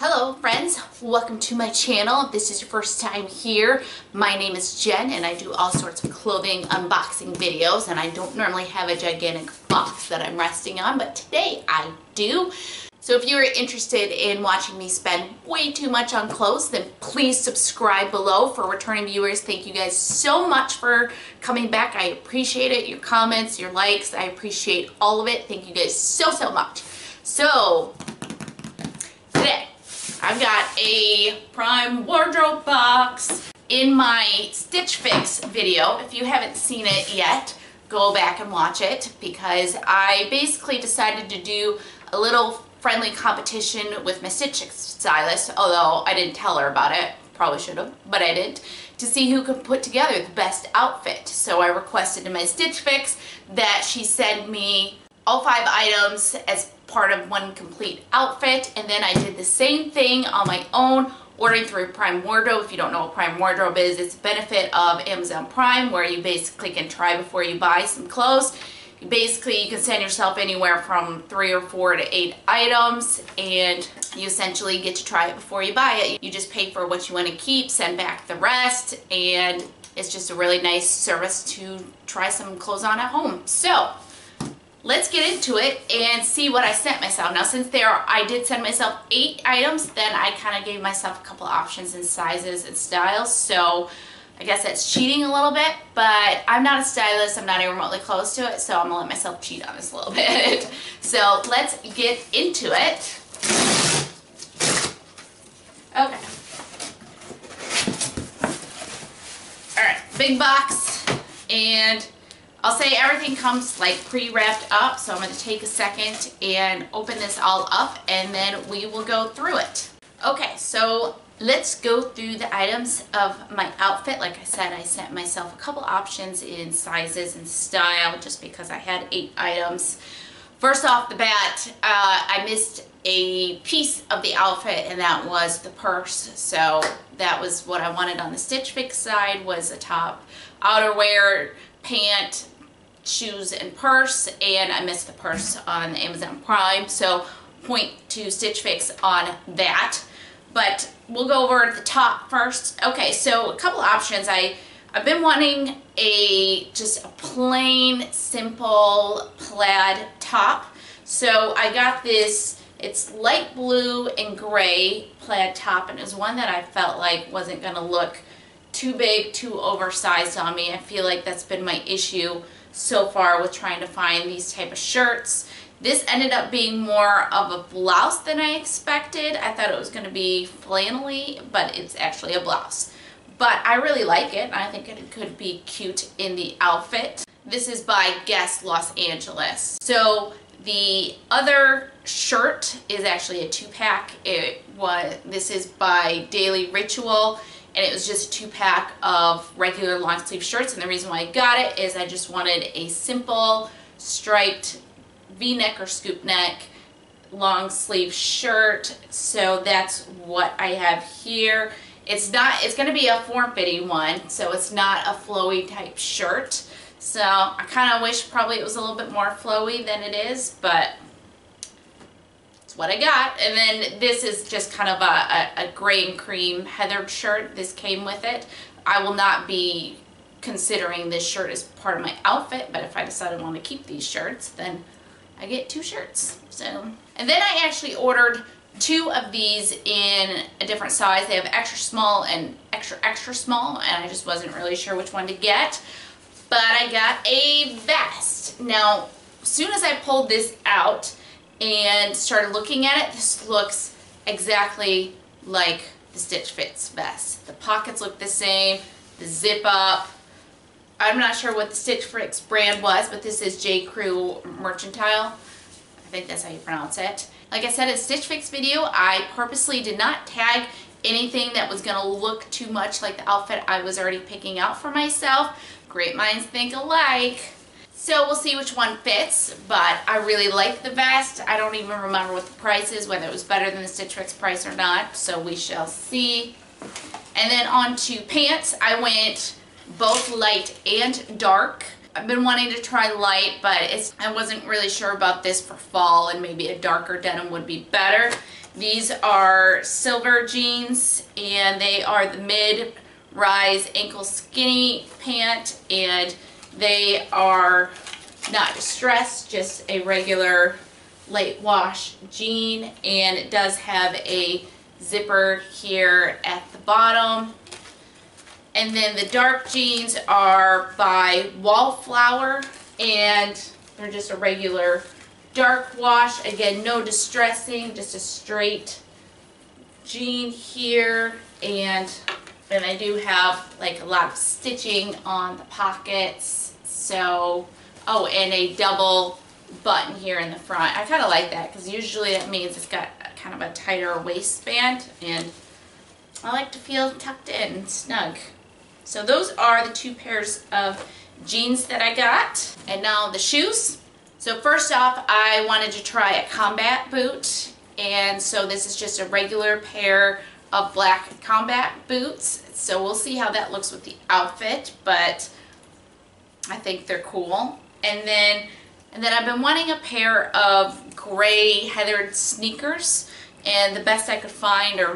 Hello friends, welcome to my channel. If this is your first time here, my name is Jen and I do all sorts of clothing unboxing videos, and I don't normally have a gigantic box that I'm resting on, but today I do. So if you are interested in watching me spend way too much on clothes, then please subscribe below. For returning viewers, thank you guys so much for coming back. I appreciate it. Your comments, your likes, I appreciate all of it. Thank you guys so much. So today I've got a Prime wardrobe box. In my Stitch Fix video, if you haven't seen it yet, go back and watch it, because I basically decided to do a little friendly competition with my Stitch Fix stylist, although I didn't tell her about it. Probably should have, but I didn't, to see who could put together the best outfit. So I requested in my Stitch Fix that she send me all 5 items as part of one complete outfit, and then I did the same thing on my own, ordering through Prime Wardrobe. If you don't know what Prime Wardrobe is, it's a benefit of Amazon Prime where you basically can try before you buy some clothes. You can send yourself anywhere from 3 or 4 to 8 items, and you essentially get to try it before you buy it. You just pay for what you want to keep, send back the rest, and it's just a really nice service to try some clothes on at home. So let's get into it and see what I sent myself. Now, since I did send myself 8 items, then I kind of gave myself a couple options in sizes and styles. So I guess that's cheating a little bit, but I'm not a stylist. I'm not even remotely close to it, so I'm gonna let myself cheat on this a little bit. So let's get into it. Okay. All right, big box, and I'll say everything comes like pre-wrapped up, so I'm going to take a second and open this all up, and then we will go through it. Okay, so let's go through the items of my outfit. Like I said, I sent myself a couple options in sizes and style just because I had 8 items. First off the bat, I missed a piece of the outfit, and that was the purse. So that was what I wanted on the Stitch Fix side, was a top, outerwear, pant, shoes, and purse, and I missed the purse on Amazon Prime, so point to Stitch Fix on that. But we'll go over the top first. Okay, so a couple options. I've been wanting just a plain, simple plaid top. So I got this, it's light blue and gray plaid top, and it was one that I felt like wasn't gonna look too big, too oversized on me. I feel like that's been my issue so far with trying to find these type of shirts. This ended up being more of a blouse than I expected. I thought it was going to be flannelly, but it's actually a blouse. But I really like it, and I think it could be cute in the outfit. This is by Guess Los Angeles. So the other shirt is actually a 2-pack. This is by Daily Ritual, and it was just a 2-pack of regular long sleeve shirts. And the reason why I got it is I just wanted a simple striped V-neck or scoop neck long sleeve shirt. So that's what I have here. It's going to be a form-fitting one, so it's not a flowy type shirt. So I kind of wish probably it was a little bit more flowy than it is, but what I got. And then this is just kind of a gray and cream heathered shirt. This came with it. I will not be considering this shirt as part of my outfit, but if I decide I want to keep these shirts, then I get 2 shirts. So, and then I actually ordered 2 of these in a different size. They have extra small and extra small, and I just wasn't really sure which one to get. But I got a vest. Now, as soon as I pulled this out and started looking at it, this looks exactly like the Stitch Fix vest. The pockets look the same, the zip up. I'm not sure what the Stitch Fix brand was, but this is J. Crew Mercantile. I think that's how you pronounce it. Like I said in Stitch Fix video, I purposely did not tag anything that was gonna look too much like the outfit I was already picking out for myself. Great minds think alike. So we'll see which one fits, but I really like the vest. I don't even remember what the price is, whether it was better than the Stitch Fix price or not, so we shall see. And then on to pants. I went both light and dark. I've been wanting to try light, but I wasn't really sure about this for fall, and maybe a darker denim would be better. These are silver jeans, and they are the mid-rise ankle skinny pant, and they are not distressed, just a regular light wash jean, and it does have a zipper here at the bottom. And then the dark jeans are by Wallflower, and they're just a regular dark wash. Again, no distressing, just a straight jean here, and I do have like a lot of stitching on the pockets. So, oh, and a double button here in the front. I kind of like that because usually that means it's got kind of a tighter waistband, and I like to feel tucked in and snug. So those are the two pairs of jeans that I got. And now the shoes. So first off, I wanted to try a combat boot, and so this is just a regular pair of black combat boots. So we'll see how that looks with the outfit, but I think they're cool. And then I've been wanting a pair of gray heathered sneakers, and the best I could find, or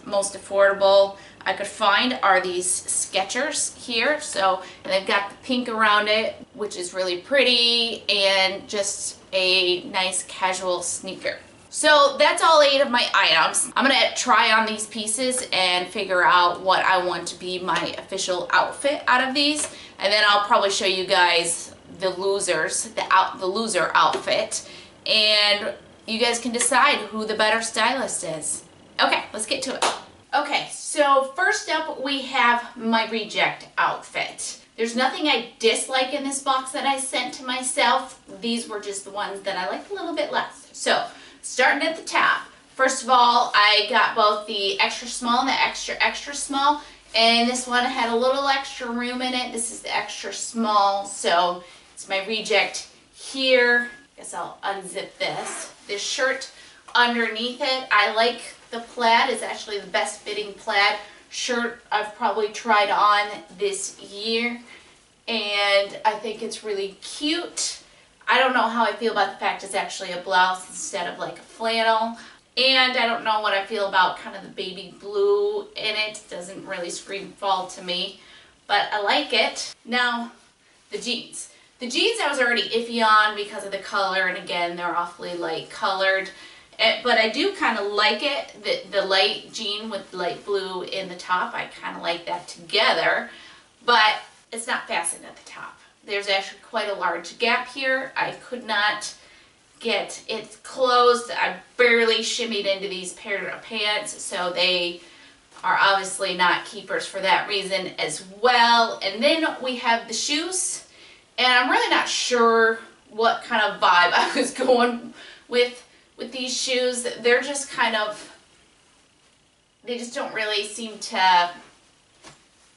most affordable I could find, are these Skechers here. So, and they've got the pink around it, which is really pretty, and just a nice casual sneaker. So that's all 8 of my items. I'm gonna try on these pieces and figure out what I want to be my official outfit out of these, and then I'll probably show you guys the losers, the loser outfit, and you guys can decide who the better stylist is. Okay, let's get to it. Okay, so first up we have my reject outfit. There's nothing I dislike in this box that I sent to myself. These were just the ones that I liked a little bit less. So, starting at the top, first of all, I got both the extra small and the extra small, and this one had a little extra room in it. This is the extra small, so it's my reject here. Guess I'll unzip this. This shirt underneath it, I like the plaid. It's actually the best fitting plaid shirt I've probably tried on this year, and I think it's really cute. I don't know how I feel about the fact it's actually a blouse instead of like a flannel, and I don't know what I feel about kind of the baby blue in it. It doesn't really scream fall to me, but I like it. Now, the jeans. The jeans I was already iffy on because of the color, and again, they're awfully light colored. But I do kind of like it, the light jean with light blue in the top. I kind of like that together, but it's not fastened at the top. There's actually quite a large gap here. I could not get it closed. I barely shimmied into these pair of pants, so they are obviously not keepers for that reason as well. And then we have the shoes, and I'm really not sure what kind of vibe I was going with these shoes. They're just kind of, they just don't really seem to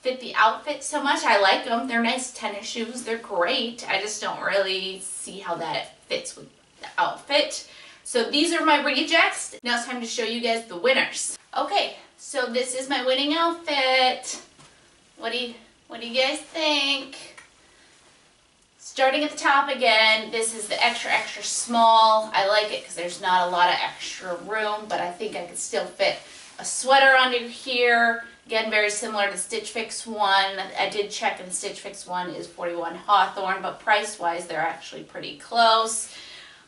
fit the outfit so much. I like them. They're nice tennis shoes. They're great. I just don't really see how that fits with the outfit. So these are my rejects. Now it's time to show you guys the winners. Okay, so this is my winning outfit. What do you guys think? Starting at the top again, this is the extra small. I like it because there's not a lot of extra room, but I think I could still fit a sweater under here. Again, very similar to the Stitch Fix one. I did check, and the Stitch Fix one is 41 Hawthorne, but price-wise, they're actually pretty close.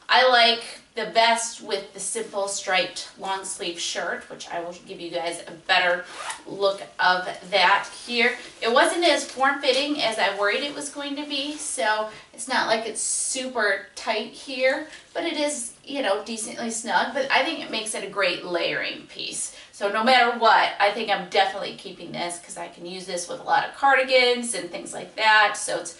I like the best with the simple striped long sleeve shirt, which I will give you guys a better look of that here. It wasn't as form-fitting as I worried it was going to be, so it's not like it's super tight here, but it is, you know, decently snug, but I think it makes it a great layering piece. So no matter what, I think I'm definitely keeping this because I can use this with a lot of cardigans and things like that. So it's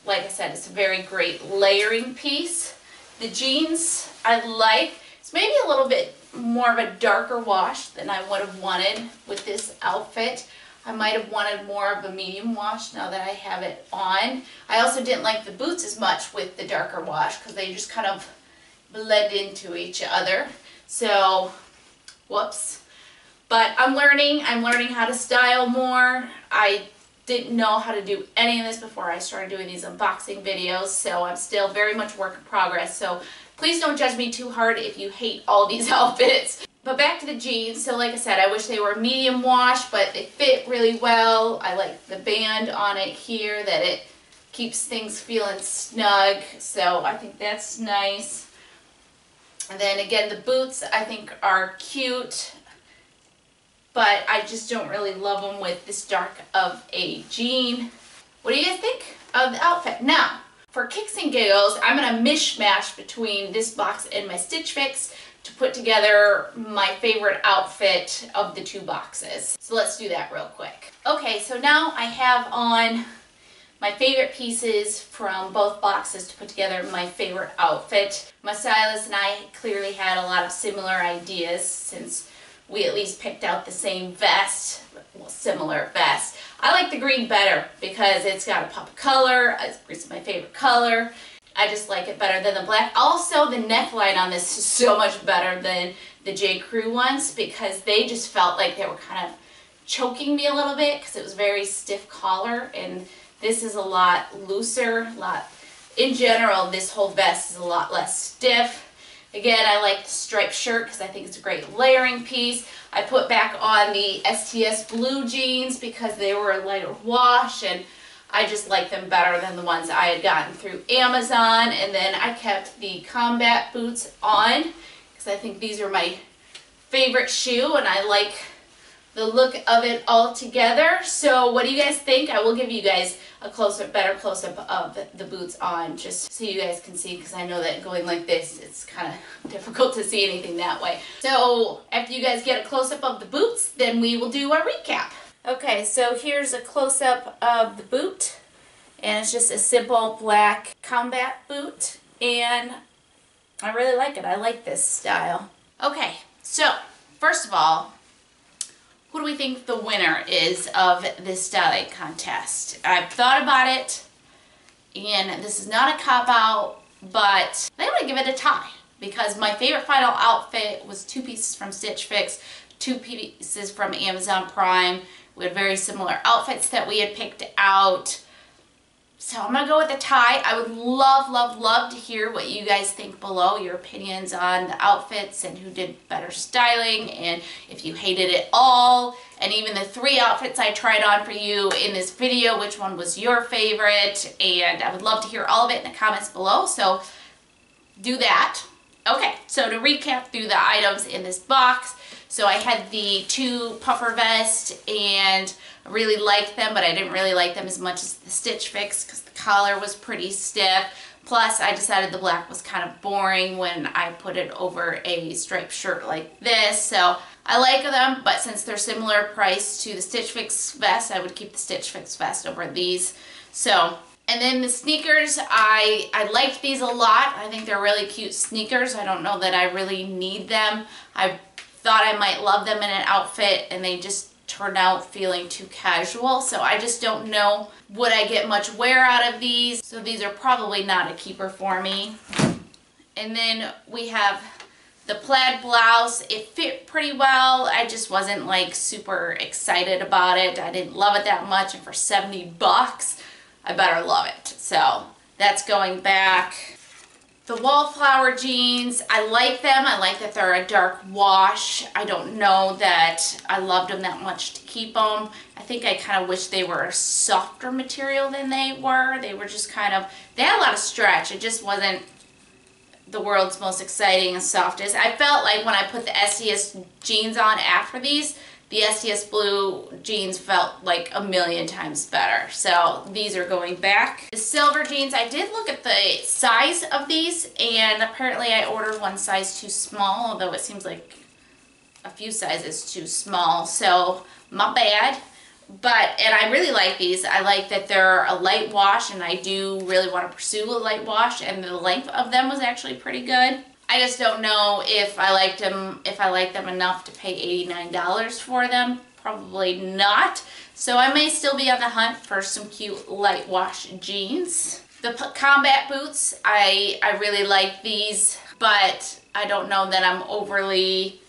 like I said, it's a very great layering piece. The jeans I like. It's maybe a little bit more of a darker wash than I would have wanted with this outfit. I might have wanted more of a medium wash now that I have it on. I also didn't like the boots as much with the darker wash because they just kind of blend into each other. So, whoops. But I'm learning how to style more. I didn't know how to do any of this before I started doing these unboxing videos, so I'm still very much work in progress. So Please don't judge me too hard if you hate all these outfits. But back to the jeans. So like I said, I wish they were medium wash, but they fit really well. I like the band on it here, that it keeps things feeling snug. So I think that's nice. And then again, the boots I think are cute, but I just don't really love them with this dark of a jean. What do you guys think of the outfit? Now, for kicks and giggles, I'm going to mishmash between this box and my Stitch Fix to put together my favorite outfit of the two boxes. So let's do that real quick. Okay, so now I have on my favorite pieces from both boxes to put together my favorite outfit. My stylist and I clearly had a lot of similar ideas since we at least picked out the same vest, well, similar vest. I like the green better because it's got a pop of color. It's my favorite color. I just like it better than the black. Also, the neckline on this is so much better than the J. Crew ones because they just felt like they were kind of choking me a little bit because it was very stiff collar, and this is a lot looser. In general, this whole vest is a lot less stiff. Again, I like the striped shirt because I think it's a great layering piece. I put back on the STS blue jeans because they were a lighter wash, and I just like them better than the ones I had gotten through Amazon. And then I kept the combat boots on because I think these are my favorite shoe, and I like the look of it all together. So what do you guys think? I will give you guys a close-up, better close-up of the boots on, just so you guys can see, because I know that going like this, it's kind of difficult to see anything that way. So after you guys get a close-up of the boots, then we will do our recap. Okay, so here's a close-up of the boot, and it's just a simple black combat boot, and I really like it. I like this style. Okay, so first of all, who do we think the winner is of this styling contest? I've thought about it, and this is not a cop-out, but I'm going to give it a tie, because my favorite final outfit was 2 pieces from Stitch Fix, 2 pieces from Amazon Prime. We had very similar outfits that we had picked out. So I'm going to go with a tie. I would love to hear what you guys think below, your opinions on the outfits and who did better styling, and if you hated it all, and even the 3 outfits I tried on for you in this video, which one was your favorite, and I would love to hear all of it in the comments below, so do that. Okay, so to recap through the items in this box, so I had the 2 puffer vests, and I really liked them, but I didn't really like them as much as the Stitch Fix because the collar was pretty stiff. Plus, I decided the black was kind of boring when I put it over a striped shirt like this. So I like them, but since they're similar price to the Stitch Fix vest, I would keep the Stitch Fix vest over these. So, and then the sneakers, I liked these a lot. I think they're really cute sneakers. I don't know that I really need them. I thought I might love them in an outfit, and they just turned out feeling too casual, so I just don't know would I get much wear out of these, so these are probably not a keeper for me. And then we have the plaid blouse. It fit pretty well. I just wasn't like super excited about it. I didn't love it that much, and for 70 bucks I better love it, so that's going back. The Wallflower jeans, I like them. I like that they're a dark wash. I don't know that I loved them that much to keep them. I think I kind of wish they were a softer material than they were. They were just kind of, they had a lot of stretch. It just wasn't the world's most exciting and softest. I felt like when I put the STS jeans on after these, the STS blue jeans felt like a million times better. So these are going back. The silver jeans, I did look at the size of these, and apparently I ordered one size too small, although it seems like a few sizes too small. So my bad. And I really like these. I like that they're a light wash, and I do really want to pursue a light wash, and the length of them was actually pretty good. I just don't know if I liked them enough to pay $89 for them. Probably not. So I may still be on the hunt for some cute light wash jeans. The combat boots, I really like these, but I don't know that I'm overly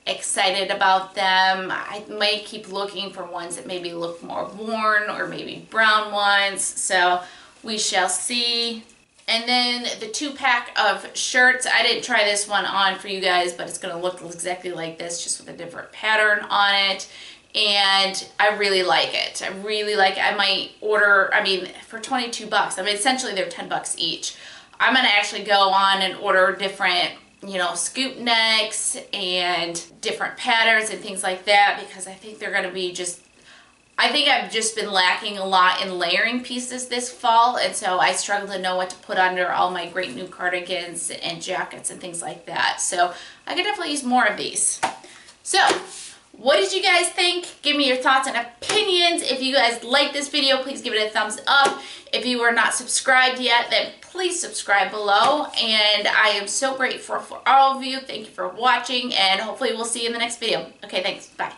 excited about them. I may keep looking for ones that maybe look more worn, or maybe brown ones. So we shall see. And then the 2-pack of shirts. I didn't try this one on for you guys, but it's going to look exactly like this, just with a different pattern on it. And I really like it. I really like it. I might order, I mean, for 22 bucks. I mean, essentially they're 10 bucks each. I'm going to actually go on and order different, you know, scoop necks and different patterns and things like that, because I think they're going to be just, I think I've just been lacking a lot in layering pieces this fall, and so I struggle to know what to put under all my great new cardigans and jackets and things like that. So I could definitely use more of these. So what did you guys think? Give me your thoughts and opinions. If you guys like this video, please give it a thumbs up. If you are not subscribed yet, then please subscribe below. And I am so grateful for all of you. Thank you for watching, and hopefully we'll see you in the next video. Okay, thanks. Bye.